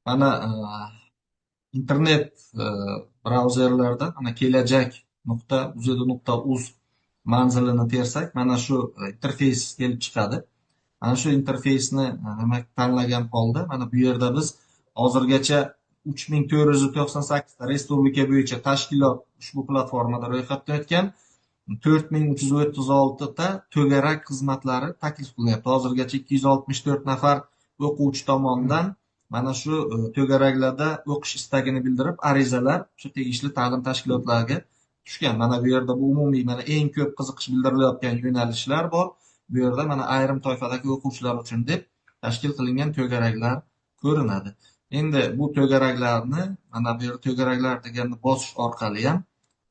mana internet brauzerlardan mana kelajak.uz manzilini tersak mana shu interfeys kelib chiqadi. Ana shu interfeysni demak tanlagan holda mana bu yerda biz hozirgacha 3498 ta respublika bo'yicha tashkilot ushbu platformada ro'yxatdan o'tgan. 4336 ta to'garak xizmatlari taklif qilinyapti. Hozirgacha 264 nafar o'quvchi tomonidan mana shu to'garaklarda o'qish istagini bildirib arizalar shu tegishli ta'lim tashkilotlariga tushgan. Mana bu yerda bu umumiy mana eng ko'p qiziqish bildirilayotgan yo'nalishlar bor. Bu yerda mana ayrim toifadagi o'quvchilar uchun deb tashkil qilingan to'garaklar ko'rinadi. Endi bu to'garaklarni mana bu yerda to'garaklar deganni bosish orqali ham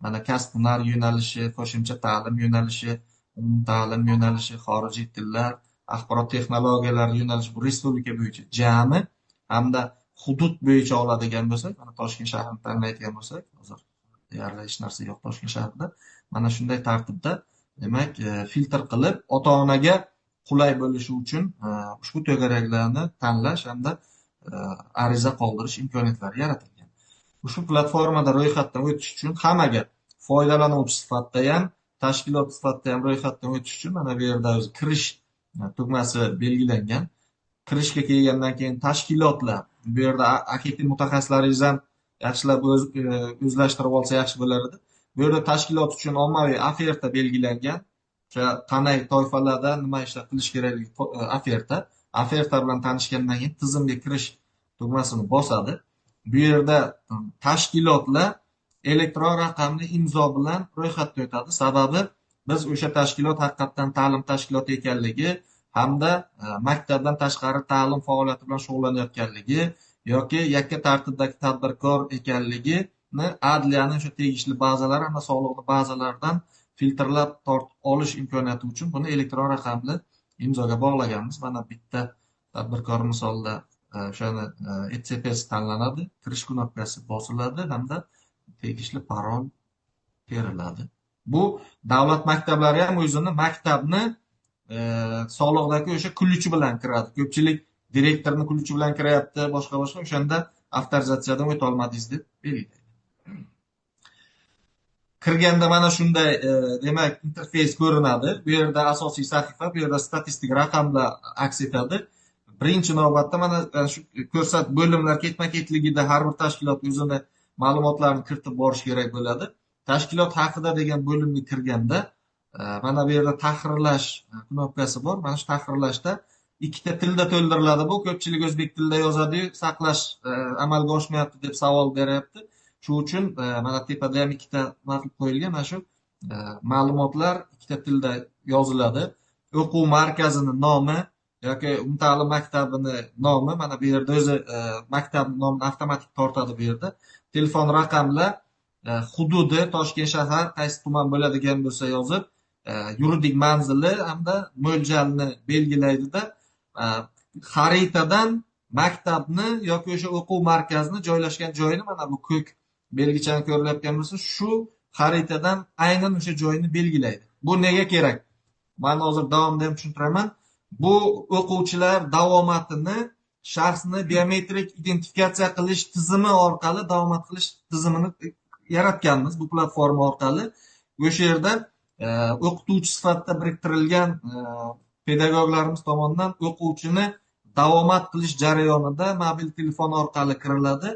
mana kasb hunar yo'nalishi, qo'shimcha ta'lim yo'nalishi, umumta'lim yo'nalishi, xorijiy tillar, axborot texnologiyalari yo'nalishi bu respublika bo'yicha jami hamda hudud bo'yicha oladigan bo'lsak, mana Toshkent shahrini tanlaydigan bo'lsak, hozir deyarli hech narsa yo'q Toshkent shahrida. Mana shunday tartibda demak filtr qilib ota-onaga qulay bo'lishi uchun ushbu to'garaklarni tanlash hamda ariza qoldirish imkoniyatlari yaratilgan. Ushbu platformada ro'yxatdan o'tish uchun hammaga foydalanuvchi sifatida ham, tashkilot sifatida ham ro'yxatdan o'tish uchun mana bu yerda o'zi kirish tugmasi belgilangan. Kirishga kelgandan keyin tashkilotlar, bu yerda AKT mutaxassislaringiz ham yaxshilab o'zlashtirib olsa yaxshi bo'lar edi. Bu yerda tashkilot uchun ommaviy oferta belgilangan. O'sha qanday toifalarda nima ishlar qilish kerakligi oferta. Oferta bilan tanishgandan keyin tizimga kirish tugmasini bosadi. Bu yerda tashkilotlar elektron raqamli imzo bilan ro'yxatdan o'tadi. Sababi biz o'sha tashkilot haqiqatdan ta'lim tashkiloti ekanligi hamda maktabdan tashqari ta'lim faoliyati bilan shug'ullanayotganligi yoki yakka tartibdagi tadbirkor ekanligini adliyaning o'sha tegishli bazalari hamda soliqni bazalaridan filtrlab tortib olish imkoniyati uchun buni elektron raqamli imzoga bog'laganmiz. Mana bitta tadbirkor misolida o'shani ETCPS tanlanadi, kirish knopkasi bosiladi hamda tegishli parol teriladi. Bu davlat maktablari ham o'zini maktabni soliqdagi o'sha ключi bilan kiradi. Ko'pchilik direktorni ключi bilan kiryapti, boshqa o'shanda avtorizatsiyadan o'ta olmadingiz deb belgilaydi. Kirganda mana shunday demak interfeys ko'rinadi. Bu yerda asosiy sahifa, bu yerda statistik raqamlar aks etadi. Birinchi navbatda mana shu ko'rsat bo'limlar ketma-ketligida har bir tashkilot o'zini ma'lumotlarni kiritib borish kerak bo'ladi. Tashkilot haqida degan bo'limga kirganda mana bu yerda tahrirlash knopkasi bor. Mana shu tahrirlashda ikkita tilda to'ldiriladi. Bu ko'pchilik o'zbek tilida yozadi-yu, saqlash amalga oshmayapti deb savol beryapti. Shuning uchun mana tepada ham ikkita nima qilib qo'yilgan, mana shu ma'lumotlar ikkita tilda yoziladi. O'quv markazini nomi yoki umumta'lim maktabini nomi mana bu yerda o'zi maktab nomini avtomatik tortadi bu yerda. Telefon raqamlar, hududi, Toshkent shahar qaysi tuman bo'ladigan bo'lsa yozib, yuridik manzili hamda mo'ljalni belgilaydida xaritadan maktabni yoki o'sha o'quv markazini joylashgan joyini mana bu ko'k belgichani ko'rilayotgan bo'lsa, shu xaritadan aynan o'sha joyni belgilaydi. Bu nega kerak? Men hozir davomida ham tushuntiraman. Bu o'quvchilar davomatini shaxsni biometrik identifikatsiya qilish tizimi orqali davomat qilish tizimini yaratganmiz bu platforma orqali. O'sha yerda o'qituvchi sifatida biriktirilgan pedagoglarimiz tomonidan o'quvchini davomat qilish jarayonida mobil telefon orqali kiriladi.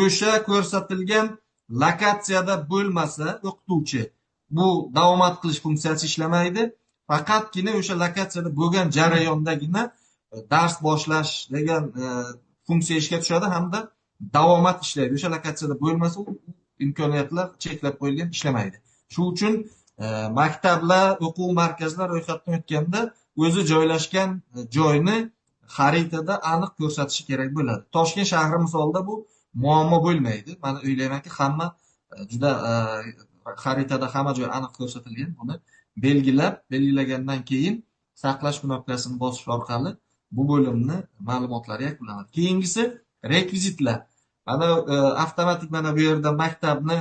O'sha ko'rsatilgan lokatsiyada bo'lmasa o'qituvchi bu davomat qilish funksiyasi ishlamaydi. Faqatgina o'sha lokatsiyada bo'lgan jarayondagina dars boshlash degan funksiya ishga tushadi hamda davomat ishlaydi. O'sha lokatsiyada bo'lmasa imkoniyatlar cheklab qo'yilgan, ishlamaydi. Shuning uchun maktablar, o'quv markazlari ro'yxatdan o'tganda o'zi joylashgan joyni xaritada aniq ko'rsatishi kerak bo'ladi. Toshkent shahri misolida bu muammo bo'lmaydi. Men o'ylaymanki, hamma juda xaritada hamma joy aniq ko'rsatilgan. Buni belgilagandan keyin saqlash knopkasini bosish orqali bu bo'limni ma'lumotlari yakunlanadi. Keyingisi rekvizitlar. Mana avtomatik mana bu yerda maktabni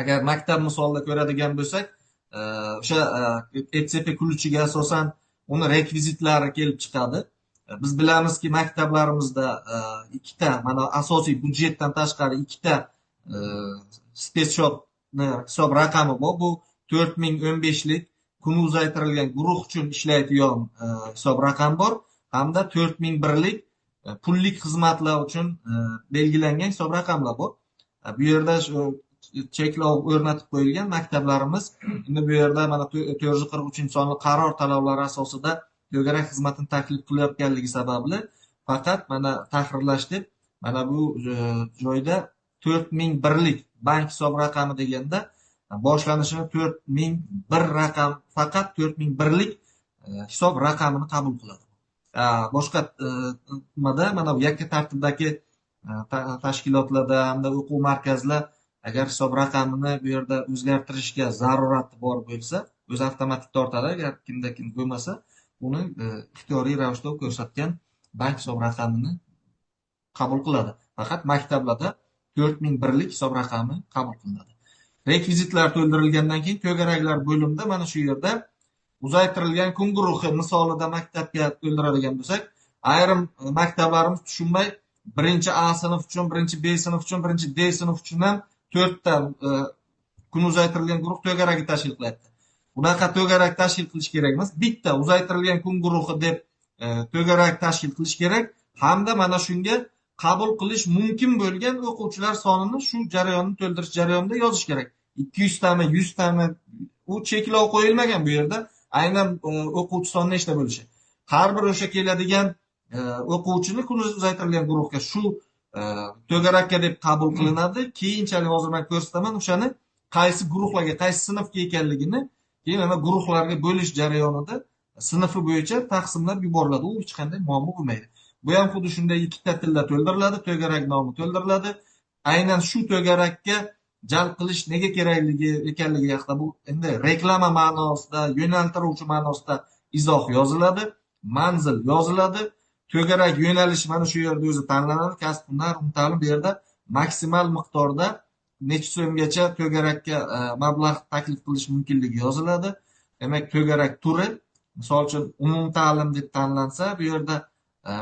agar maktab misolida ko'radigan bo'lsak, o'sha ETCP ключiga asosan uni rekvizitlari kelib chiqadi. Biz bilamizki maktablarimizda ikkita mana asosiy budjetdan tashqari ikkita e, spetsshotni hisob raqami bor. Bu 4015lik kuni uzaytirilgan guruh uchun ishlaydigan hisob raqam bor hamda 4001lik pullik xizmatlar uchun belgilangan hisob raqamlar bor. Bu yerda cheklov o'rnatib qo'yilgan maktablarimiz endi bu yerda mana 443-sonli qaror talablari asosida to'garak xizmatini taklif qilayotganligi sababli faqat mana tahrirlash deb mana bu joyda 4001lik bank hisob raqami deganda boshlanishini 4001 raqam faqat 4001lik hisob raqamini qabul qiladi. Boshqa nimada mana bu yakka tartibdagi tashkilotlarda hamda o'quv markazlar agar hisob raqamini bu yerda o'zgartirishga zarurati bor bo'lsa, o'zi avtomatik tortadi. Agar kimda kim bo'lmasa, uni ixtiyoriy ravishda ko'rsatgan bank hisob raqamini qabul qiladi. Faqat maktablarda 4001lik hisob raqami qabul qilinadi. Rekvizitlar to'ldirilgandan keyin to'garaklar bo'limida mana shu yerda uzaytirilgan kun guruhi misolida maktabga to'ldiradigan bo'lsak, ayrim maktablarimiz tushunmay birinchi A sinf uchun, birinchi B sinf uchun, birinchi D sinf uchun ham 4 ta kun uzaytirilgan guruh to'garagi tashkil qilyapti. Bunaqa to'garak tashkil qilish kerak emas. Bitta uzaytirilgan kun guruhi deb to'garak tashkil qilish kerak hamda mana shunga qabul qilish mumkin bo'lgan o'quvchilar sonini shu jarayonni to'ldirish jarayonida yozish kerak. 200 tami, 100 tami u cheklov qo'yilmagan bu yerda. Aynan o'quvchi soni nechta bo'lishi. Har bir o'sha keladigan o'quvchini kun uzaytirilgan guruhga shu to'garakka deb qabul qilinadi. Keyinchalik hozir men ko'rsataman o'shani qaysi guruhlarga, qaysi sinfga ekanligini keyin ana guruhlarga bo'lish jarayonida sinfi bo'yicha taqsimlab yuboriladi. U hech qanday muammo bo'lmaydi. Bu ham xuddi shunday ikkita tilda to'ldiriladi, to'garak nomi to'ldiriladi. Aynan shu to'garakka jalb qilish nega kerakligi ekanligi haqida bu endi reklama ma'nosida, yo'naltiruvchi ma'nosida izoh yoziladi, manzil yoziladi. To'garak yo'nalishi mana shu yerda o'zi tanlanadi. Kasb, hunar, ta'lim bu yerda maksimal miqdorda necha so'mgacha to'garakka mablag' taklif qilish mumkinligi yoziladi. Demak, to'garak turi, misol uchun umumta'lim deb tanlansa, bu yerda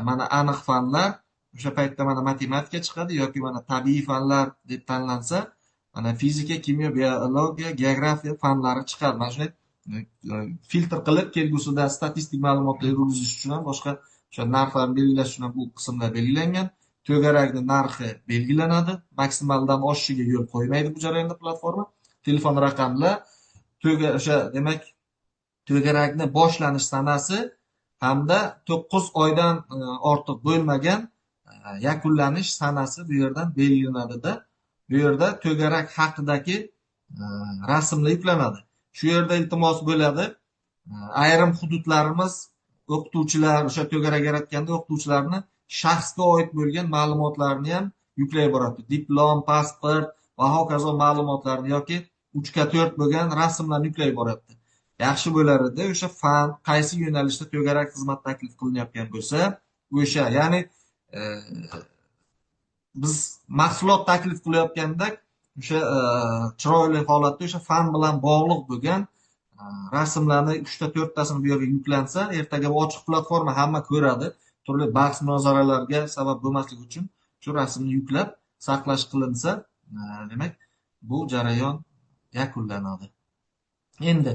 mana aniq fanlar, o'sha paytda mana matematika chiqadi yoki mana tabiiy fanlar deb tanlansa, mana fizika, kimyo, biologiya, geografiya fanlari chiqadi. Mana shuni filtr qilib kelgusida statistik ma'lumotlar yurgizish uchun ham boshqa o'sha narxlarni belgilash uchun ham bu qismlar belgilangan. To'garakning narxi belgilanadi. Maksimaldan oshishiga yo'l qo'ymaydi bu jarayonda platforma. Telefon raqamlar, o'sha demak to'garakni boshlanish sanasi hamda 9 oydan ortiq bo'lmagan yakunlanish sanasi bu yerdan belgilanadi-da. Bu yerda to'garak haqidagi rasmlar yuklanadi. Shu yerda iltimos bo'ladi. Ayrim hududlarimiz o'qituvchilar o'sha to'garak yaratganda o'qituvchilarni shaxsga oid bo'lgan ma'lumotlarni ham yuklay boradi. Diplom, pasport va hokazo ma'lumotlarni yoki 3x4 bo'lgan rasmlarni yuklay boradi. Yaxshi bo'lar edi o'sha fan qaysi yo'nalishda to'garak xizmat taklif qilinayotgan bo'lsa, o'sha, ya'ni biz mahsulot taklif qilayotganda o'sha chiroyli holatda o'sha fan bilan bog'liq bo'lgan rasmlarni 3 ta 4 tasini bu yerga yuklansa, ertaga ochiq platforma hamma ko'radi. Turli bahs munozaralarga sabab bo'lmasligi uchun shu rasmni yuklab saqlash qilinsa, demak bu jarayon yakunlanadi. Endi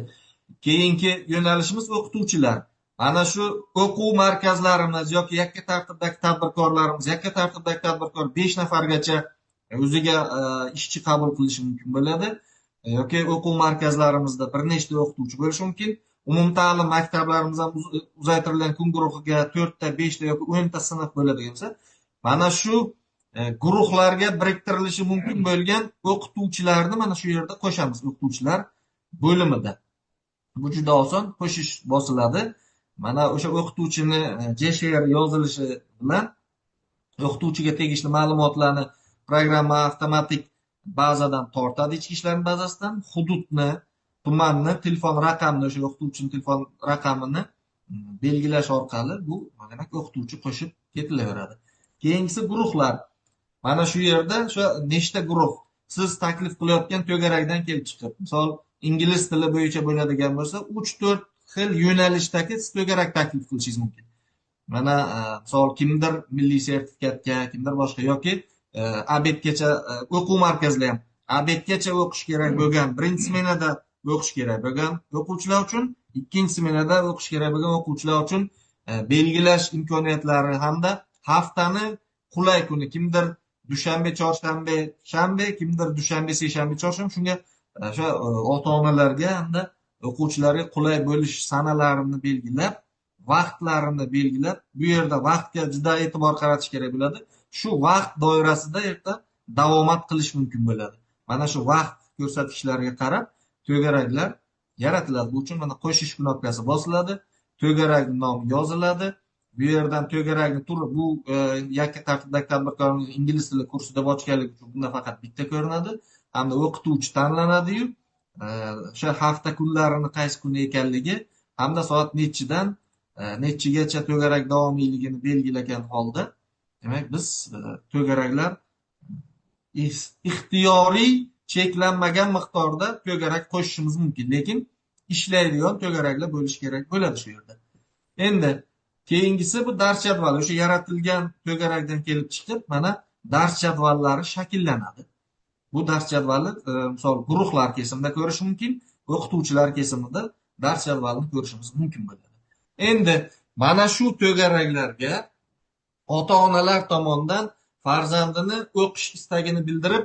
keyingi yo'nalishimiz o'qituvchilar. Mana shu o'quv markazlarimiz yoki yakka tartibdagi tadbirkorlarimiz, yakka tartibdagi tadbirkor 5 nafargacha o'ziga ishchi qabul qilishi mumkin bo'ladi. Yoki o'quv markazlarimizda bir nechta o'qituvchi bo'lishi mumkin. Umumta'lim maktablarimiz ham uzaytirilgan kun guruhiga 4 ta, 5 ta yoki 10 ta sinf bo'ladigan bo'lsa, mana shu guruhlarga biriktirilishi mumkin bo'lgan o'qituvchilarni mana shu yerda qo'shamiz o'qituvchilar bo'limida. Bu juda oson, qo'shish bosiladi. Mana o'sha o'qituvchini JSHR yozilishi bilan o'qituvchiga tegishli ma'lumotlarni programma avtomatik bazadan tortadi, ichki ishlar bazasidan hududni, tumanni, telefon raqamini, o'sha o'qituvchining telefon raqamini belgilash orqali bu demak o'qituvchi qo'shib ketilaveradi. Keyingisi guruhlar. Mana shu yerda o'sha nechta guruh siz taklif qilayotgan to'garakdan kelib chiqib, misol ingliz tili bo'yicha bo'ladigan bo'lsa, 3-4 xil yo'nalishdagi siz to'garak taklif qilishingiz mumkin. Mana misol kimdir milliy sertifikatga, kimdir boshqa yoki obedgacha o'quv markazida ham obedgacha o'qish kerak bo'lgan, birinchi smenada o'qish kerak bo'lgan o'quvchilar uchun, ikkinchi smenada o'qish kerak bo'lgan o'quvchilar uchun belgilash imkoniyatlari hamda haftani qulay kuni, kimdir dushanba, chorshanba, shanba, kimdir dushanba, seshanba, chorshanba, shunga o'sha ota-onalarga hamda o'quvchilarga qulay bo'lish sanalarini belgilab, vaqtlarini belgilab, bu yerda vaqtga juda e'tibor qaratish kerak bo'ladi. Shu vaqt doirasida erta davomat qilish mumkin bo'ladi. Mana shu vaqt ko'rsatkichlariga qarab to'garaklar yaratiladi. Bu uchun mana qo'shish knopkasi bosiladi, to'garak nomi yoziladi. Bu yerdan to'garakni turi, bu yakka tartibdagi tadbirkorning ingliz tili kursi deb ochganligi uchun bunda faqat bitta ko'rinadi. Hamda o'qituvchi tanlanadi-yu, o'sha hafta kunlarini qaysi kuni ekanligi hamda soat nechidan nechigacha to'garak davomiyligini belgilagan holda, demak biz to'garaklar ixtiyoriy cheklanmagan miqdorda to'garak qo'shishimiz mumkin, lekin ishlaydigan to'garaklar bo'lishi kerak bo'ladi shu yerda. Endi keyingisi bu dars jadvali. O'sha yaratilgan to'garakdan kelib chiqib, mana dars jadvallari shakllanadi. Bu dars jadvali misol guruhlar kesimida ko'rish mumkin, o'qituvchilar kesimida dars jadvalini ko'rishimiz mumkin bo'ladi. Endi mana shu to'garaklarga ota-onalar tomonidan farzandini o'qish istagini bildirib,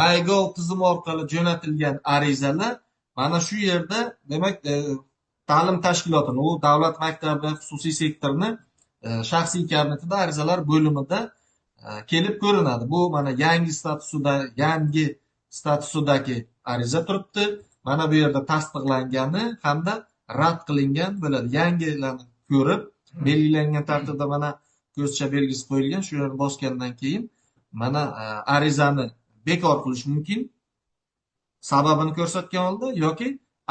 MyGov tizimi orqali jo'natilgan arizalar mana shu yerda, demak, ta'lim tashkilotini, u davlat maktabi, xususiy sektorni shaxsiy kabinetida arizalar bo'limida kelib ko'rinadi. Bu mana yangi statusidagi ariza turibdi. Mana bu yerda tasdiqlangani hamda rad qilingan bo'ladi. Yangilarni ko'rib, belgilangan tartibda mana ko'zcha belgisi qo'yilgan. Shu yerni bosgandan keyin mana arizani bekor qilish mumkin, sababini ko'rsatgan holda, yoki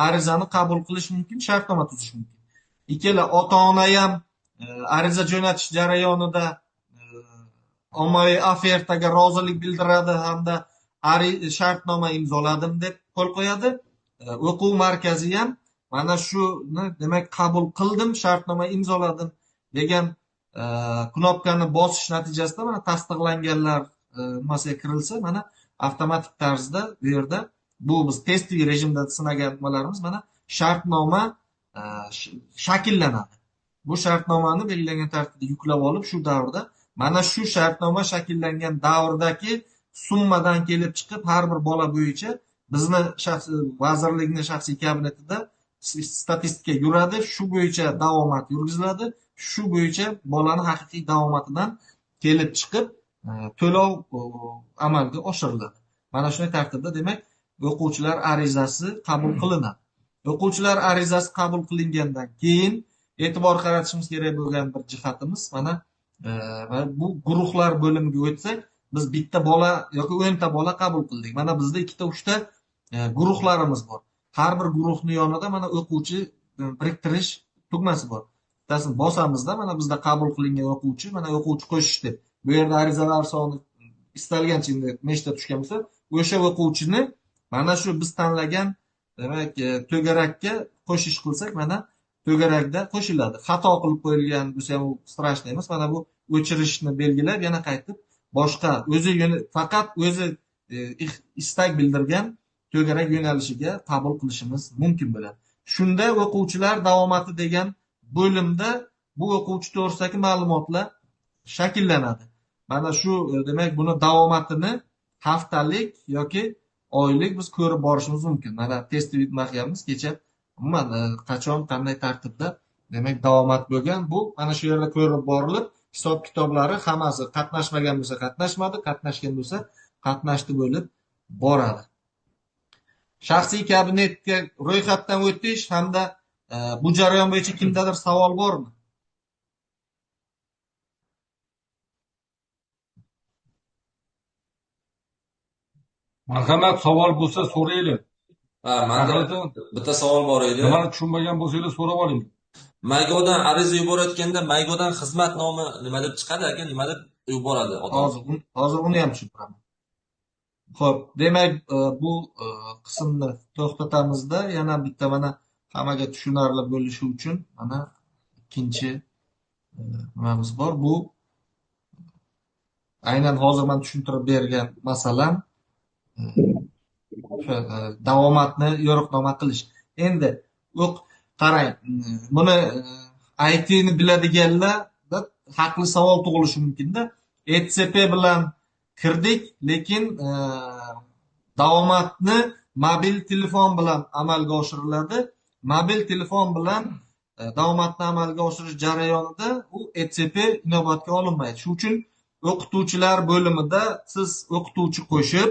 arizani qabul qilish mumkin, shartnoma tuzish mumkin. Ikkala ota-ona ham ariza jo'natish jarayonida ommaviy ofertaga rozilik bildiradi hamda shartnoma imzoladim deb qo'l qo'yadi. O'quv markazi ham mana shuni, demak, qabul qildim, shartnoma imzoladim degan knopkani bosish natijasida mana tasdiqlanganlar nimasiga kirilsa, mana avtomatik tarzda bu yerda, bu biz testli rejimda sinagan nimalarimiz, mana shartnoma shakllanadi. Bu shartnomani belgilangan tartibda yuklab olib, shu davrda mana shu shartnoma shakllangan davrdagi summadan kelib chiqib, har bir bola bo'yicha bizni vazirlikning shaxsiy kabinetida statistika yuradi, shu bo'yicha davomat yurgiziladi, shu bo'yicha bolani haqiqiy davomatidan kelib chiqib to'lov amalga oshiriladi. Mana shunday tartibda, demak, o'quvchilar arizasi qabul qilinadi. O'quvchilar arizasi qabul qilingandan keyin e'tibor qaratishimiz kerak bo'lgan bir jihatimiz, mana bu guruhlar bo'limiga o'tsak, biz bitta bola yoki 10 ta bola qabul qildik. Mana bizda 2 ta 3 ta guruhlarimiz bor. Har bir guruhning yonida mana o'quvchi biriktirish tugmasi bor. Bittasini bosamizda, mana bizda qabul qilingan o'quvchi, mana o'quvchi qo'shish deb. Bu yerda arizalar soni istalgancha nechta tushgan bo'lsa, o'sha o'quvchini mana shu biz tanlagan, demak, to'garakka qo'shish qilsak, mana to'garakda qo'shiladi. Xato qilib qo'yilgan bo'lsa ham u strashniy emas. Mana bu o'chirishni belgilab, yana qaytib boshqa faqat o'zi istak bildirgan to'garak yo'nalishiga qabul qilishimiz mumkin bo'ladi. Shunda o'quvchilar davomati degan bo'limda bu o'quvchi to'g'risidagi ma'lumotlar shakllanadi. Mana shu, demak, buni davomatini haftalik yoki oylik biz ko'rib borishimiz mumkin. Mana test bitmaganmiz kecha, umuman qachon, qanday tartibda, demak, davomat bo'lgan, bu mana shu yerda ko'rib borilib, hisob kitoblari hammasi qatnashmagan bo'lsa qatnashmadi, qatnashgan bo'lsa qatnashdi bo'lib boradi. Shaxsiy kabinetga ro'yxatdan o'tish hamda bu jarayon bo'yicha kimdadir savol bormi? Marhamat, savol bo'lsa so'raylik. Manda bitta savol bor edi. Nimani tushunmagan bo'lsangiz so'rab oling. MyGovdan ariza yuborayotganda MyGovdan xizmat nomi nima deb chiqadi aka? Nima deb yuboradi odam? Hozir uni ham tushuntiraman. Xo'p, demak, bu qismni to'xtatamizda, yana bitta mana hammaga tushunarli bo'lishi uchun mana ikkinchi nimamiz bor. Bu aynan hozir man tushuntirib bergan masalam o'sha davomatni yo'riqnoma qilish. Endi qarang, buni ITni biladiganlarda haqli savol tug'ilishi mumkinda. ETSP bilan kirdik, lekin davomatni mobil telefon bilan amalga oshiriladi. Mobil telefon bilan davomatni amalga oshirish jarayonida u ETSP inobatga olinmaydi. Shuning uchun o'qituvchilar bo'limida siz o'qituvchi qo'shib,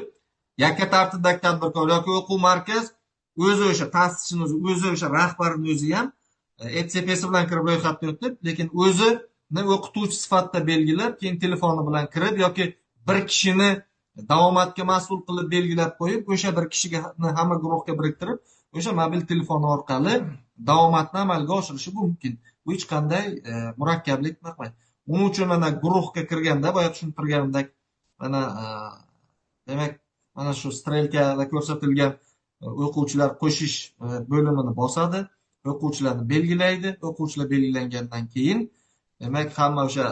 yakka tartibdagi tadbirkor yoki o'quv markaz o'zi o'sha ta'sischini o'zi o'sha rahbarni o'zi ham ETSPsi bilan kirib ro'yxatdan o'tib, lekin o'zini o'qituvchi sifatida belgilab, keyin telefoni bilan kirib yoki bir kishini davomatga mas'ul qilib belgilab qo'yib, o'sha bir kishiga hamma guruhga biriktirib, o'sha mobil telefon orqali davomatni amalga oshirishi mumkin. Bu hech qanday murakkablik qilmaydi. Uning uchun mana guruhga kirganda, boya tushuntirganimdek, mana demak, mana shu strelkada ko'rsatilgan o'quvchilar qo'shish bo'limini bosadi, o'quvchilarni belgilaydi. O'quvchilar belgilangandan keyin, demak, hamma o'sha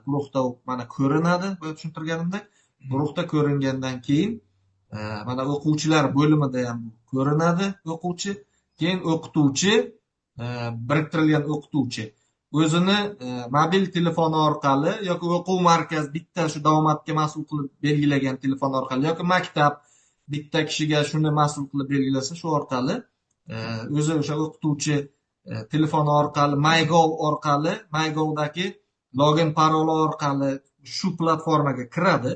guruhda mana ko'rinadi, boya tushuntirganimdek. Guruhda ko'ringandan keyin mana o'quvchilar bo'limida ham ko'rinadi o'quvchi. Keyin o'qituvchi, biriktirilgan o'qituvchi o'zini mobil telefoni orqali yoki o'quv markazi bitta shu davomatga mas'ul qilib belgilagan telefon orqali yoki maktab bitta kishiga shuni mas'ul qilib belgilasa, shu orqali o'zi o'sha o'qituvchi telefoni orqali MyGov orqali, MyGovdagi login paroli orqali shu platformaga kiradi.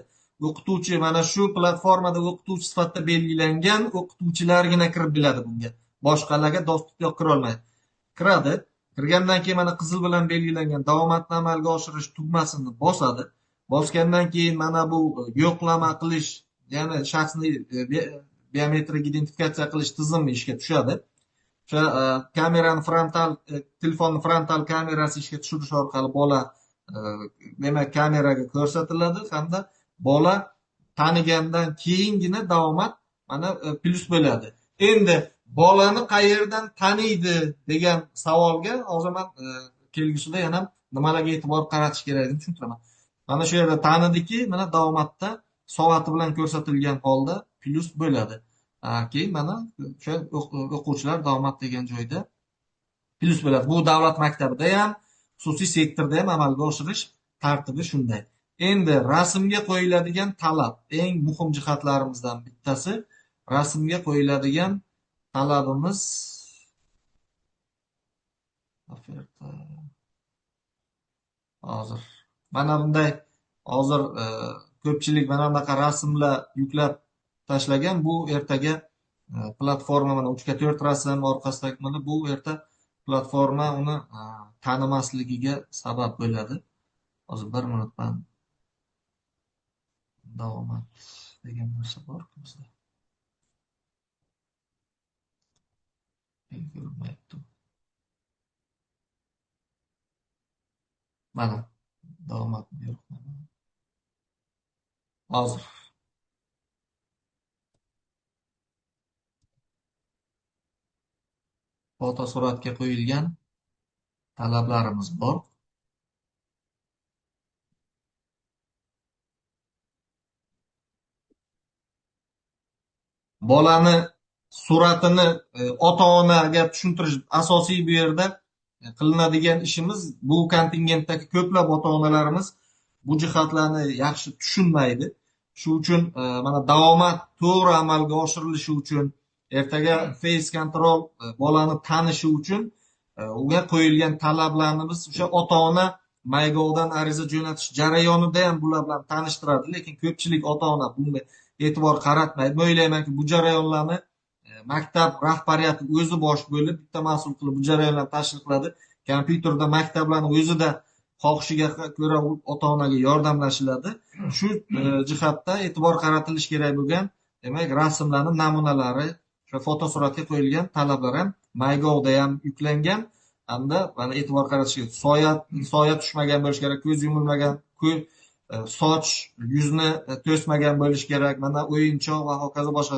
O'qituvchi mana shu platformada o'qituvchi sifatida belgilangan o'qituvchilargina kirib biladi bunga. Boshqalarga dostуп yo'q, kira olmaydi. Kiradi. Kirgandan keyin mana qizil bilan belgilangan davomatni amalga oshirish tugmasini bosadi. Bosgandan keyin mana bu yo'qlama qilish, ya'ni shaxsni biometrik identifikatsiya qilish tizimi ishga tushadi. O'sha kamerani telefonning frontal kamerasi ishga tushirish orqali bola demak kameraga ko'rsatiladi hamda bola tanigandan keyingina davomat mana plyus bo'ladi. Endi bolani qayerdan taniydi degan savolga hozir men kelgusida yana nimalarga e'tibor qaratish kerakligini tushuntiraman. Mana shu yerda tanidiki, mana davomatda soati bilan ko'rsatilgan holda plyus bo'ladi. Keyin mana o'sha o'quvchilar davomat degan joyda plyus bo'ladi. Bu davlat maktabida ham, xususiy sektorda ham amalga oshirish tartibi shunday. Endi rasmga qo'yiladigan talab, eng muhim jihatlarimizdan bittasi, rasmga qo'yiladigan talabimiz hozir mana bunday hozir ko'pchilik mana bunaqa rasmlar yuklab tashlagan. Bu ertaga platforma mana 3x4 rasm orqasidagi mana bu erta platforma uni tanimasligiga sabab bo'ladi. Hozir 1 minut man davomat degan narsa bor bizda. Ko'rmayapti. Mana davomatni yo'riqnoma. Hozir fotosuratga qo'yilgan talablarimiz bor. Bolani suratini ota-onaga tushuntirish asosiy bu yerda qilinadigan ishimiz. Bu kontingentdagi ko'plab ota-onalarimiz bu jihatlarni yaxshi tushunmaydi. Shu uchun mana davomat to'g'ri amalga oshirilishi uchun, ertaga face control bolani tanishi uchun unga qo'yilgan talablarni biz o'sha ota-ona MyGovdan ariza jo'natish jarayonida ham bular bilan tanishtiradi, lekin ko'pchilik ota-ona bunga e'tibor qaratmaydi. Men o'ylaymanki, bu jarayonlarni maktab rahbariyati o'zi bosh bo'lib, bitta mas'ul qilib bu jarayonlarni tashkil qiladi. Kompyuterda maktablarning o'zida xohishiga ko'ra ota-onaga yordamlashiladi. Shu jihatda e'tibor qaratilish kerak bo'lgan, demak, rasmlarning namunalari, o'sha fotosuratga qo'yilgan talablar ham MyGovda ham yuklangan. Hamda mana e'tibor qaratish kerak. Soya tushmagan bo'lishi kerak, ko'z yumilmagan, soch yuzni to'smagan bo'lishi kerak. Mana o'yinchoq va hokazo boshqa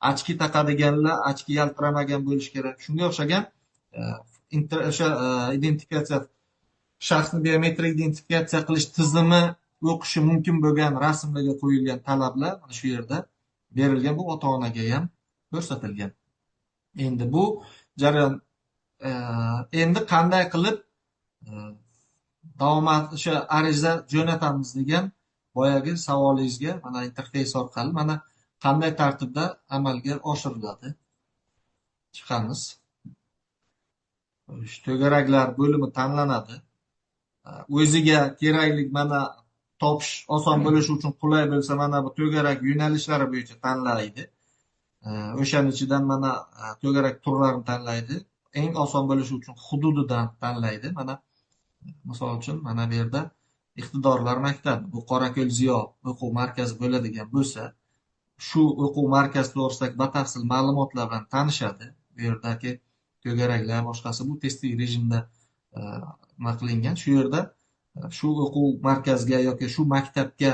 ochki taqadiganlar ochki yaltiramagan bo'lishi kerak. Shunga o'xshagan o'sha identifikatsiya shaxsni biometrik identifikatsiya qilish tizimi o'qishi mumkin bo'lgan rasmlarga qo'yilgan talablar mana shu yerda berilgan. Bu ota-onaga ham ko'rsatilgan. Endi bu jarayon endi qanday qilib davomat o'sha ariza jo'natamiz degan boyagi savolingizga mana interfeys orqali mana qanday tartibda amalga oshiriladi chiqamiz. To'garaklar bo'limi tanlanadi. O'ziga kerakli mana topish oson bo'lishi uchun qulay bo'lsa mana bu to'garak yo'nalishlari bo'yicha tanlaydi. O'shaning ichidan mana to'garak turlarini tanlaydi. Eng oson bo'lishi uchun hududidan tanlaydi. Mana misol uchun mana bu yerda iqtidorlar maktabi, bu Qorako'l Ziyo o'quv markazi bo'ladigan bo'lsa, shu o'quv markazi to'g'risidagi batafsil ma'lumotlar bilan tanishadi. Bu yerdagi to'garaklar boshqasi bu testli rejimda nima qilingan. Shu yerda shu o'quv markaziga yoki shu maktabga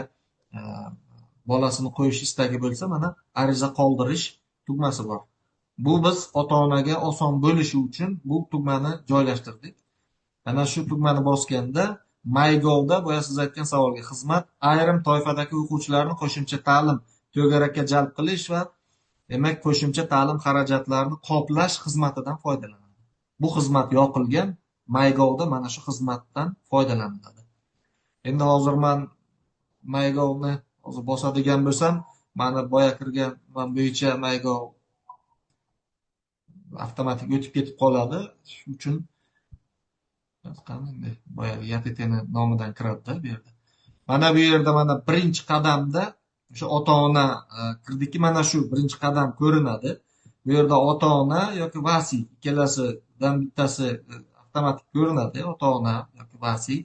bolasini qo'yish istagi bo'lsa, mana ariza qoldirish tugmasi bor. Bu biz ota-onaga oson bo'lishi uchun bu tugmani joylashtirdik. Mana shu tugmani bosganda MyGov'da boya siz aytgan savolga xizmat ayrim toifadagi o'quvchilarni qo'shimcha ta'lim to'garakka jalb qilish va demak qo'shimcha ta'lim xarajatlarini qoplash xizmatidan foydalanadi. Bu xizmat yopilgan. MyGov'da mana shu xizmatdan foydalaniladi. Endi hozir men MyGov'ni hozir bosadigan bo'lsam, mana boya kirgan bo'yicha MyGov avtomatik o'tib ketib qoladi. Shuning uchun boyagi YTTni nomidan kiradida bu yerda. Mana bu yerda mana birinchi qadamda o'sha ota-ona kirdiki, mana shu birinchi qadam ko'rinadi. Bu yerda ota-ona yoki vasiy ikkalasidan bittasi avtomatik ko'rinadi. Ota-ona yoki vasiy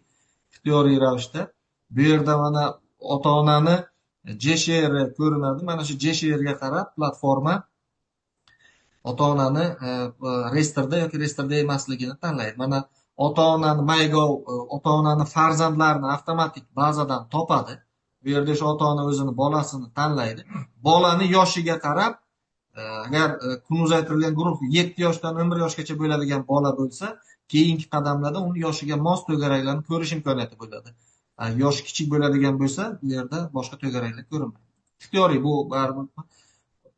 ixtiyoriy ravishda. Bu yerda mana ota-onani JSHR ko'rinadi. Mana shu JSHRga qarab platforma ota-onani reyestrda yoki reyestrda emasligini tanlaydi. Mana ota-onani MyGov ota-onani farzandlarini avtomatik bazadan topadi. Bu yerda o'sha ota-ona o'zini bolasini tanlaydi. Bolani yoshiga qarab, agar kun uzaytirilgan guruh 7 yoshdan 11 yoshgacha bo'ladigan bola bo'lsa, keyingi qadamlarda uni yoshiga mos to'garaklarni ko'rish imkoniyati bo'ladi. Yosh kichik bo'ladigan bo'lsa, bu yerda boshqa to'garaklar ko'rinmaydi. Ixtiyoriy bu baribir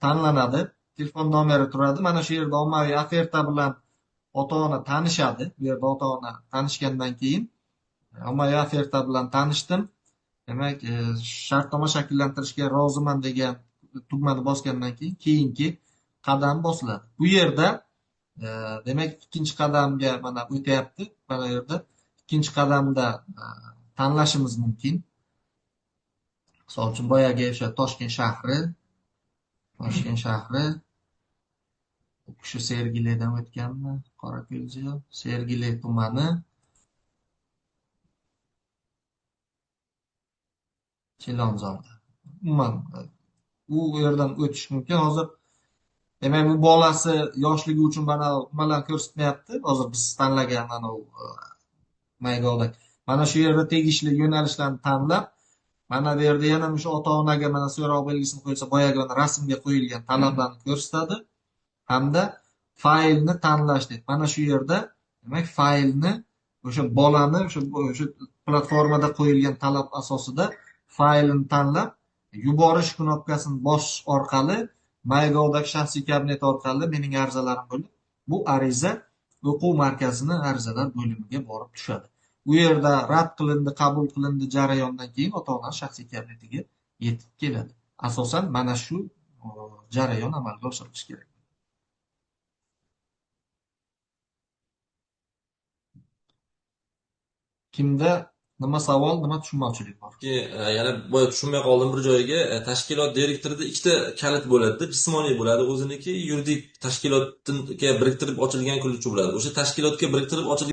tanlanadi. Telefon nomeri turadi. Mana shu yerda ommaviy oferta bilan ota-ona tanishadi. Bu yerda ota-ona tanishgandan keyin ommaviy oferta bilan tanishdim. Demak, shartnoma shakllantirishga roziman degan tugmani bosgandan keyin keyingi qadam bosiladi. Bu yerda demak ikkinchi qadamga mana o'tyapti. Mana yerda ikkinchi qadamda tanlashimiz mumkin. Misol uchun boyagi o'sha Toshkent shahri u kishi Sergelidan o'tganmi? Qorako'l Ziyo, Sergeli tumani Chilonzorda. Umuman u yerdan o'tish mumkin. Hozir demak bu bolasi yoshligi uchun mana nimalar ko'rsatmayapti. Hozir biz tanlagan mana u MyGov'da. Mana shu yerda tegishli yo'nalishlarni tanlab, mana bu yerda yana o'sha ota-onaga mana so'roq belgisini qo'ysa, boyagi rasmga qo'yilgan talablarni ko'rsatadi hamda faylni tanlash deb. Mana shu yerda demak faylni o'sha bolani o'sha platformada qo'yilgan talab asosida faylni tanlab yuborish knopkasini bosish orqali MyGov'dagi shaxsiy kabinet orqali mening arizalarim bo'lib, bu ariza o'quv markazini arizalar bo'limiga borib tushadi. U yerda rad qilindi, qabul qilindi jarayondan keyin ota-ona shaxsiy kabinetiga yetib keladi. Asosan mana shu jarayon amalga oshirilishi kerak. Kimda nima savol, nima tushunmovchilik bor? Yana boya tushunmay qoldim bir joyiga. Tashkilot direktorida ikkita kalit bo'ladi. Jismoniy bo'ladi o'ziniki, yuridik tashkilotga biriktirib ochilgan kuluvchi bo'ladi. O'sha tashkilotga biriktirib ochilgan